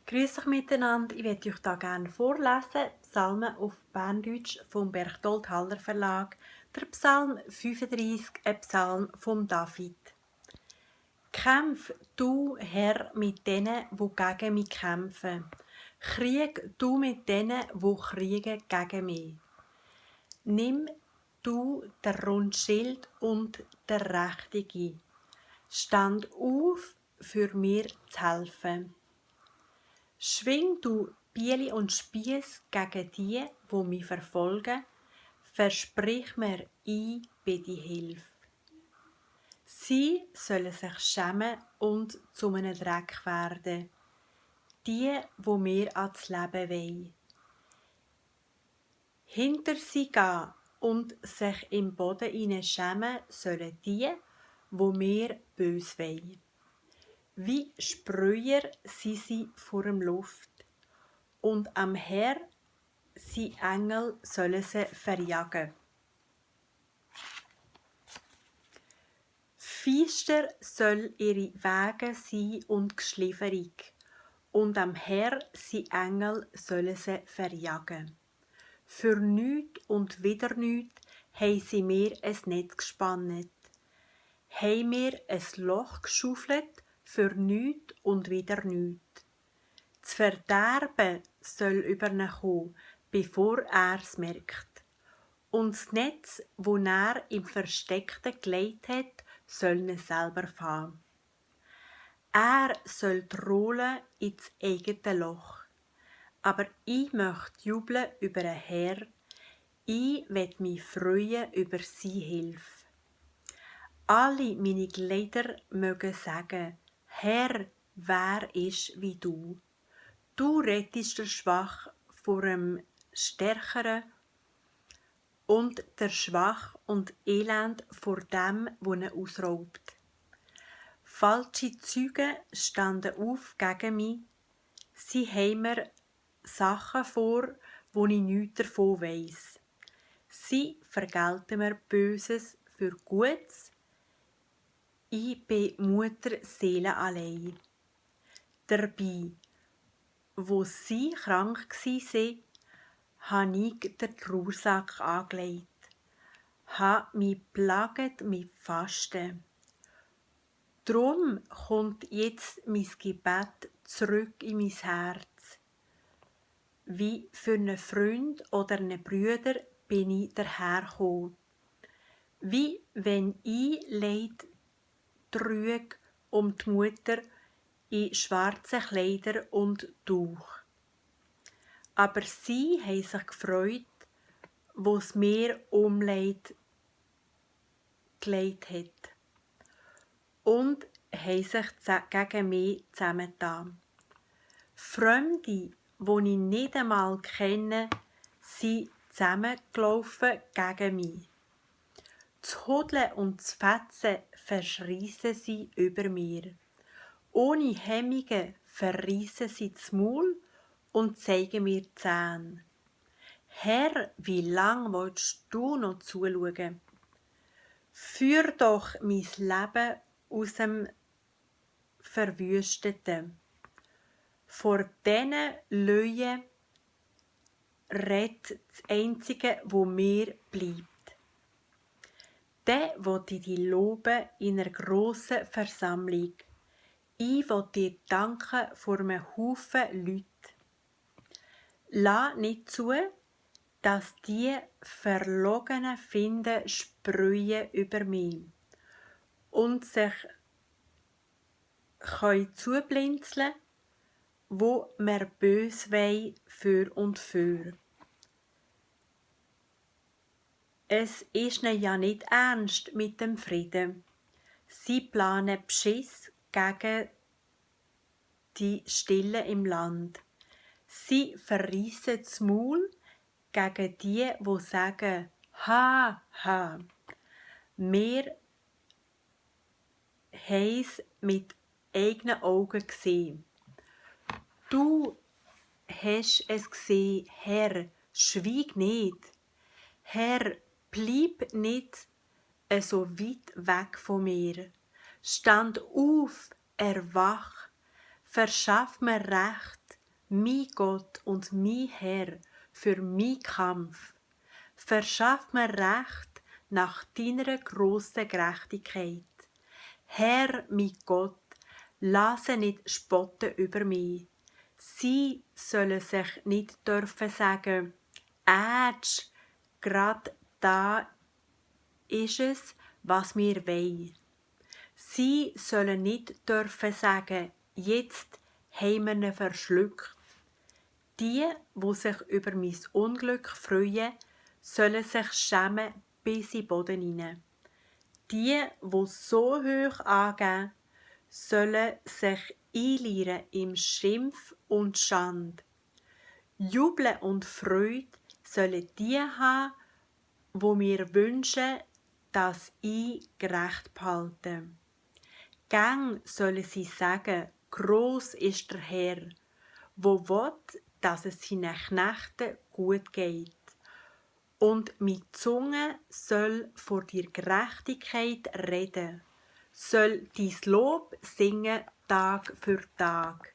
Grüß euch miteinander, ich werde euch da gerne vorlesen, Psalmen auf Berndeutsch vom Berchtold Haller Verlag, der Psalm 35, ein Psalm von David. Kämpf du, Herr, mit denen, wo gegen mich kämpfen. Krieg du mit denen, wo kriegen gegen mich. Nimm du der Rundschild und der Rechtige. Stand auf, für mir zu helfen. Schwing du Bieli und Spiess gegen die, wo mich verfolgen, versprich mir, ich bin die Hilfe. Sie sollen sich schämen und zu einem Dreck werden, die, wo mir ans Leben wollen. Hinter sie gehen und sich im Boden schämen sollen die, wo mir bös wollen. Wie Sprüher sind sie vor dem Luft, und am Herr sie Engel sollen sie verjagen. Feister soll ihre Wege sein und Geschlieferung, und am Herr sie Engel sollen sie verjagen. Für nichts und wieder nichts haben sie mir ein Netz gespannt, haben mir ein Loch geschaufelt, für nichts und wieder nichts. Das Verderben soll über ihn kommen, bevor er es merkt. Und das Netz, wo er im Versteckten gelegt hat, soll ihn selber fahren. Er soll trollen ins eigene Loch. Aber ich möchte jubeln über den Herr. Ich will mich freuen über seine Hilfe. Alle meine Glieder mögen sagen: Herr, wer ist wie du? Du rettest den Schwach vor dem Stärkeren und der Schwach und Elend vor dem, wo ihn ausraubt. Falsche Zeugen standen auf gegen mich. Sie haben mir Sachen vor, wo ich nichts davon weiss. Sie vergelten mir Böses für Gutes. Ich bin Mutter Seele allein. Dabei, wo sie krank waren, habe ich den Trauersack angelegt, habe mich plaget mit Fasten. Drum kommt jetzt mein Gebet zurück in mein Herz. Wie für einen Freund oder einen Bruder bin ich dahergekommen. Wie wenn ich Leid trüge um die Mutter in schwarzen Kleider und Tuch. Aber sie haben sich gefreut, wo es mir Umleid gelegt hat, und haben sich gegen mich zusammengetan. Fremde, die ich nicht einmal kenne, sind zusammengelaufen gegen mich. Das Hudeln und das Fetzen verschreissen sie über mir. Ohne Hemmungen verreissen sie das Maul und zeigen mir die Zähne. Herr, wie lang willst du noch zuschauen? Führ doch mein Leben aus dem Verwüsteten. Vor diesen Löwen rett das Einzige, wo mir bleibt. Dann will ich dich loben in einer grossen Versammlung. Ich will dir danken vor einem Haufen Leute. Lass nicht zu, dass die verlogenen Finden sprühen über mich und sich zublinzeln, wo mir bös wei für und für. Es ist ihnen ja nicht ernst mit dem Frieden. Sie planen Beschiss gegen die Stille im Land. Sie verreissen das Maul gegen die, wo sagen: Ha, ha. Wir haben es mit eigenen Augen gesehen. Du hast es gesehen, Herr, schweig nicht. Herr, bleib nicht so weit weg von mir. Stand auf, erwach, verschaff mir Recht, mein Gott und mein Herr, für mein Kampf. Verschaff mir Recht nach deiner grossen Gerechtigkeit. Herr, mein Gott, lasse nicht spotten über mich. Sie sollen sich nicht dürfen sagen, Ätsch, grad da ist es, was wir wollen. Sie sollen nicht dürfen sagen, jetzt haben wir ihn verschluckt. Die, wo sich über mein Unglück freuen, sollen sich schämen bis in den Boden hinein. Die, wo so hoch angehen, sollen sich einlieren im Schimpf und Schand. Jubeln und Freude sollen die haben, wo wir wünschen, dass ich gerecht behalte. Gang sollen sie sagen, gross ist der Herr, wo will, dass es seinen Knechten gut geht. Und meine Zunge soll vor dir Gerechtigkeit reden, soll dein Lob singen Tag für Tag.